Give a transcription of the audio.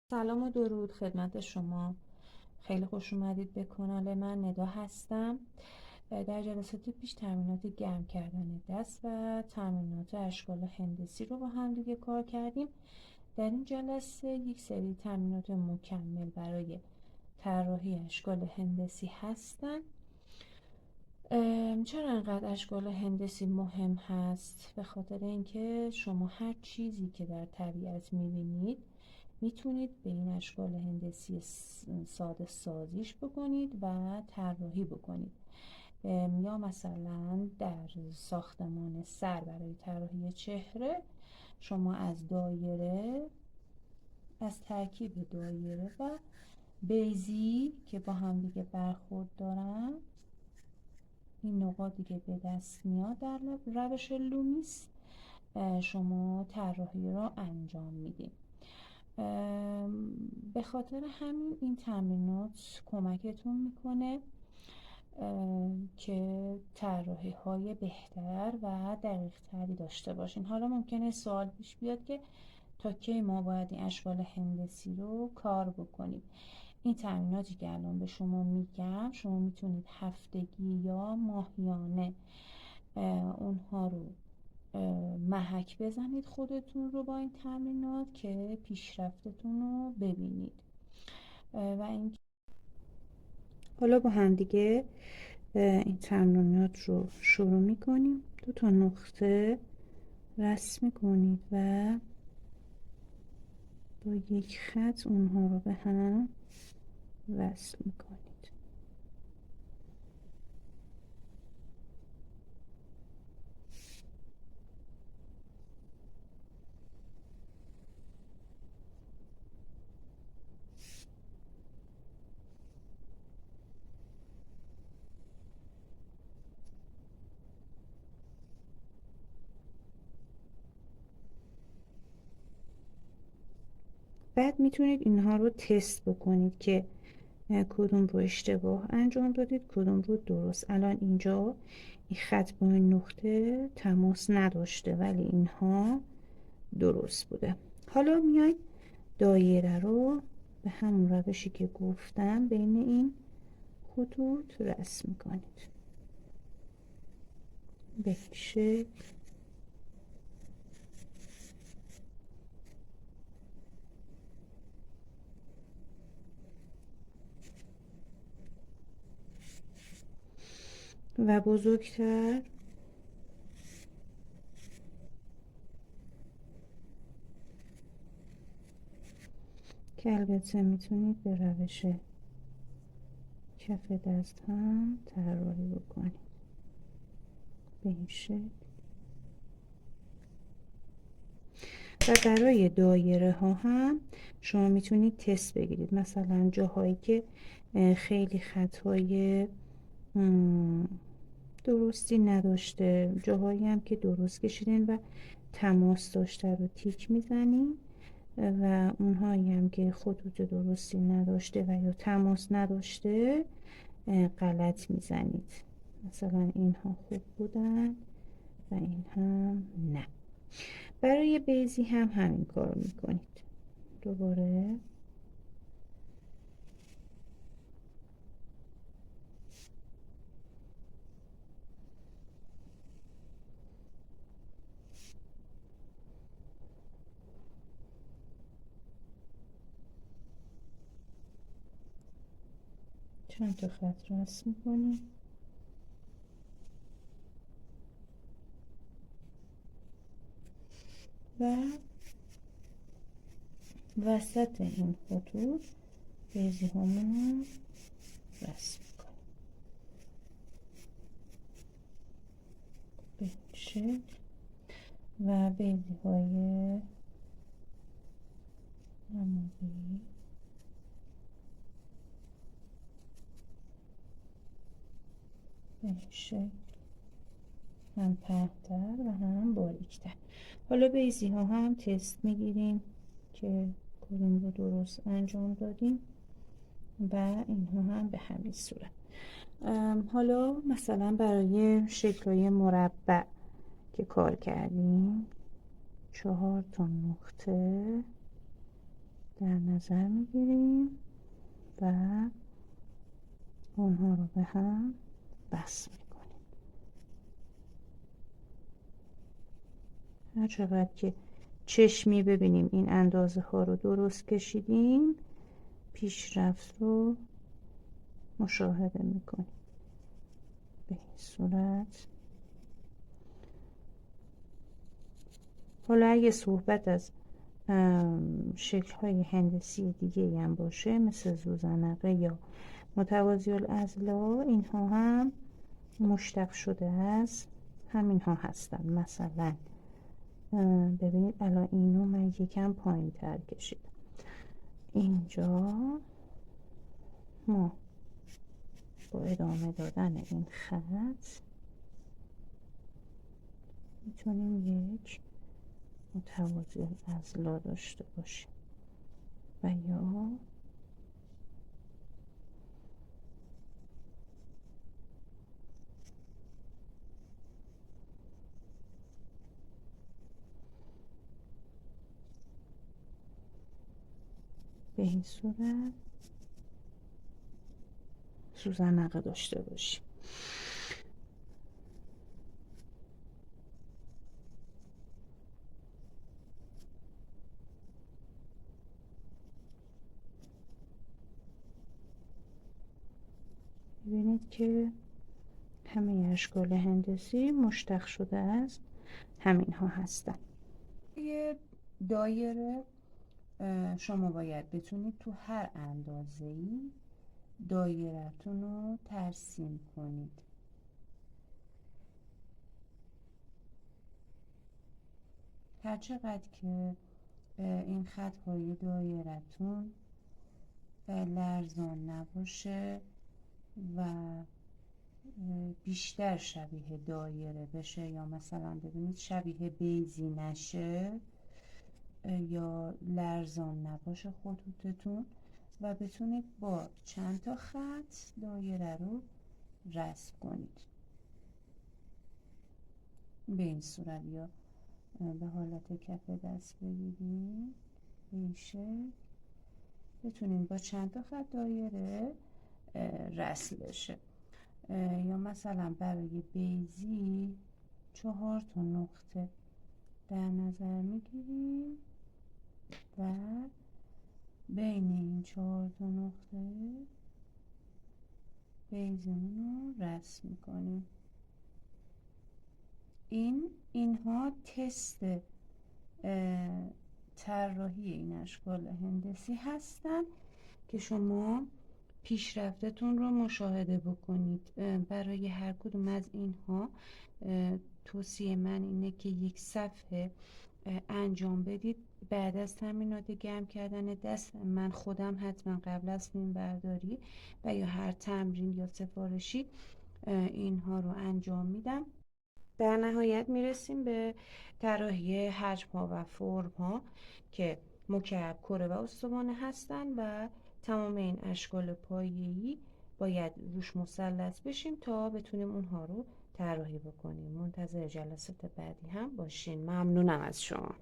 سلام و درود خدمت شما. خیلی خوش اومدید به کانال من. ندا هستم. در جلسات پیش تمرینات گرم کردن دست و تمرینات اشکال هندسی رو با هم دیگه کار کردیم. در این جلسه یک سری تمرینات مکمل برای طراحی اشکال هندسی هستن. چرا انقدر اشکال هندسی مهم هست؟ به خاطر اینکه شما هر چیزی که در طبیعت میبینید میتونید به این اشکال هندسی ساده سازیش بکنید و طراحی بکنید. یا مثلا در ساختمان سر برای طراحی چهره شما از ترکیب دایره و بیضی که با هم دیگه برخورد دارن، این نقاطی که به دست میاد در روش لومیس، شما طراحی را انجام میدید. به خاطر همین این تمرینات کمکتون میکنه که طراحی های بهتر و دقیق تری داشته باشین. حالا ممکنه سوال پیش بیاد که تا کی ما باید این اشکال هندسی رو کار بکنیم؟ این تمریناتی که الان به شما میگم شما میتونید هفتگی یا ماهیانه اونها رو محک بزنید خودتون رو با این تمرینات که پیشرفتتون رو ببینید. و این حالا با هم دیگه این تمرینات رو شروع میکنیم. 2 نقطه رسم میکنید و با یک خط اونها رو به هم وصل میکنید. بعد میتونید اینها رو تست بکنید که کدوم رو اشتباه انجام دادید کدوم رو درست. الان اینجا این خط با این نقطه تماس نداشته ولی اینها درست بوده. حالا میاید دایره رو به همون روشی که گفتم بین این خطوط رسم کنید به این شکل. و بزرگتر که البته میتونید به روش کف دست هم طراحی بکنید به این شکل. و برای دایره ها هم شما میتونید تست بگیرید، مثلا جاهایی که خیلی خطای درستی نداشته، جاهایی هم که درست کشیدین و تماس داشته رو تیک میزنید و اونهایی هم که خطوط درستی نداشته و یا تماس نداشته غلط میزنید. مثلا اینها خوب بودن و این هم نه. برای بیضی هم همین کار میکنید. دوباره چند تا خط رسم میکنید و وسط این خطوط بیضی همون رسم میکنید به این شکل. و بیضی های نمودی به این شکل، هم پهن‌تر و هم باریک‌تر. حالا بیضی ها هم تست میگیریم که کدوم رو درست انجام دادیم و اینها هم به همین صورت. حالا مثلا برای شکل‌های مربع که کار کردیم 4 نقطه در نظر میگیریم و اونها رو به هم بس میکنیم. هر چقدر که چشمی ببینیم این اندازه ها رو درست کشیدیم، پیشرفت رو مشاهده میکنیم. به این صورت. حالا اگه صحبت از شکل های هندسی دیگه هم باشه مثل زوزنقه یا متوازی الاضلاع، اینها هم مشتق شده از همین ها هستن. مثلا ببینید الان اینو من یکم پایین تر کشیدم. اینجا ما با ادامه دادن این خط میتونیم یک متوازی الاضلاع داشته باشیم و یا به این صورت سوزنقه داشته باشیم. ببینید که همه اشکال هندسی مشتق شده از همین ها هستن. یه دایره شما باید بتونید تو هر اندازه‌ای دایره‌تون رو ترسیم کنید. هر چقدر که این خط‌های دایره‌تون لرزان نباشه و بیشتر شبیه دایره بشه یا مثلا ببینید شبیه بیضی نشه یا لرزان نباشه خطوطتون و بتونید با چند تا خط دایره رو رسم کنید به این صورت، یا به حالت کف دست بگیرید به این شکل بتونید با چند تا خط دایره رسم بشه. یا مثلا برای بیضی 4 تا نقطه در نظر میگیریم و بین این 4 تا نقطه بیضمون رو رسم میکنیم. اینها تست طراحی این اشکال هندسی هستن که شما پیشرفتتون رو مشاهده بکنید. برای هر کدوم از اینها توصیه من اینه که یک صفحه انجام بدید. بعد از تمرینات گرم کردن دست من خودم حتما قبل از فیلم برداری و یا هر تمرین یا سفارشی اینها رو انجام میدم. در نهایت میرسیم به طراحی حجم ها و فرم ها که مکعب، کره و استوانه هستن و تمام این اشکال پایه‌ای باید روش مثلث بشیم تا بتونیم اونها رو طراحی بکنیم. منتظر جلسات بعدی هم باشین. ممنونم از شما.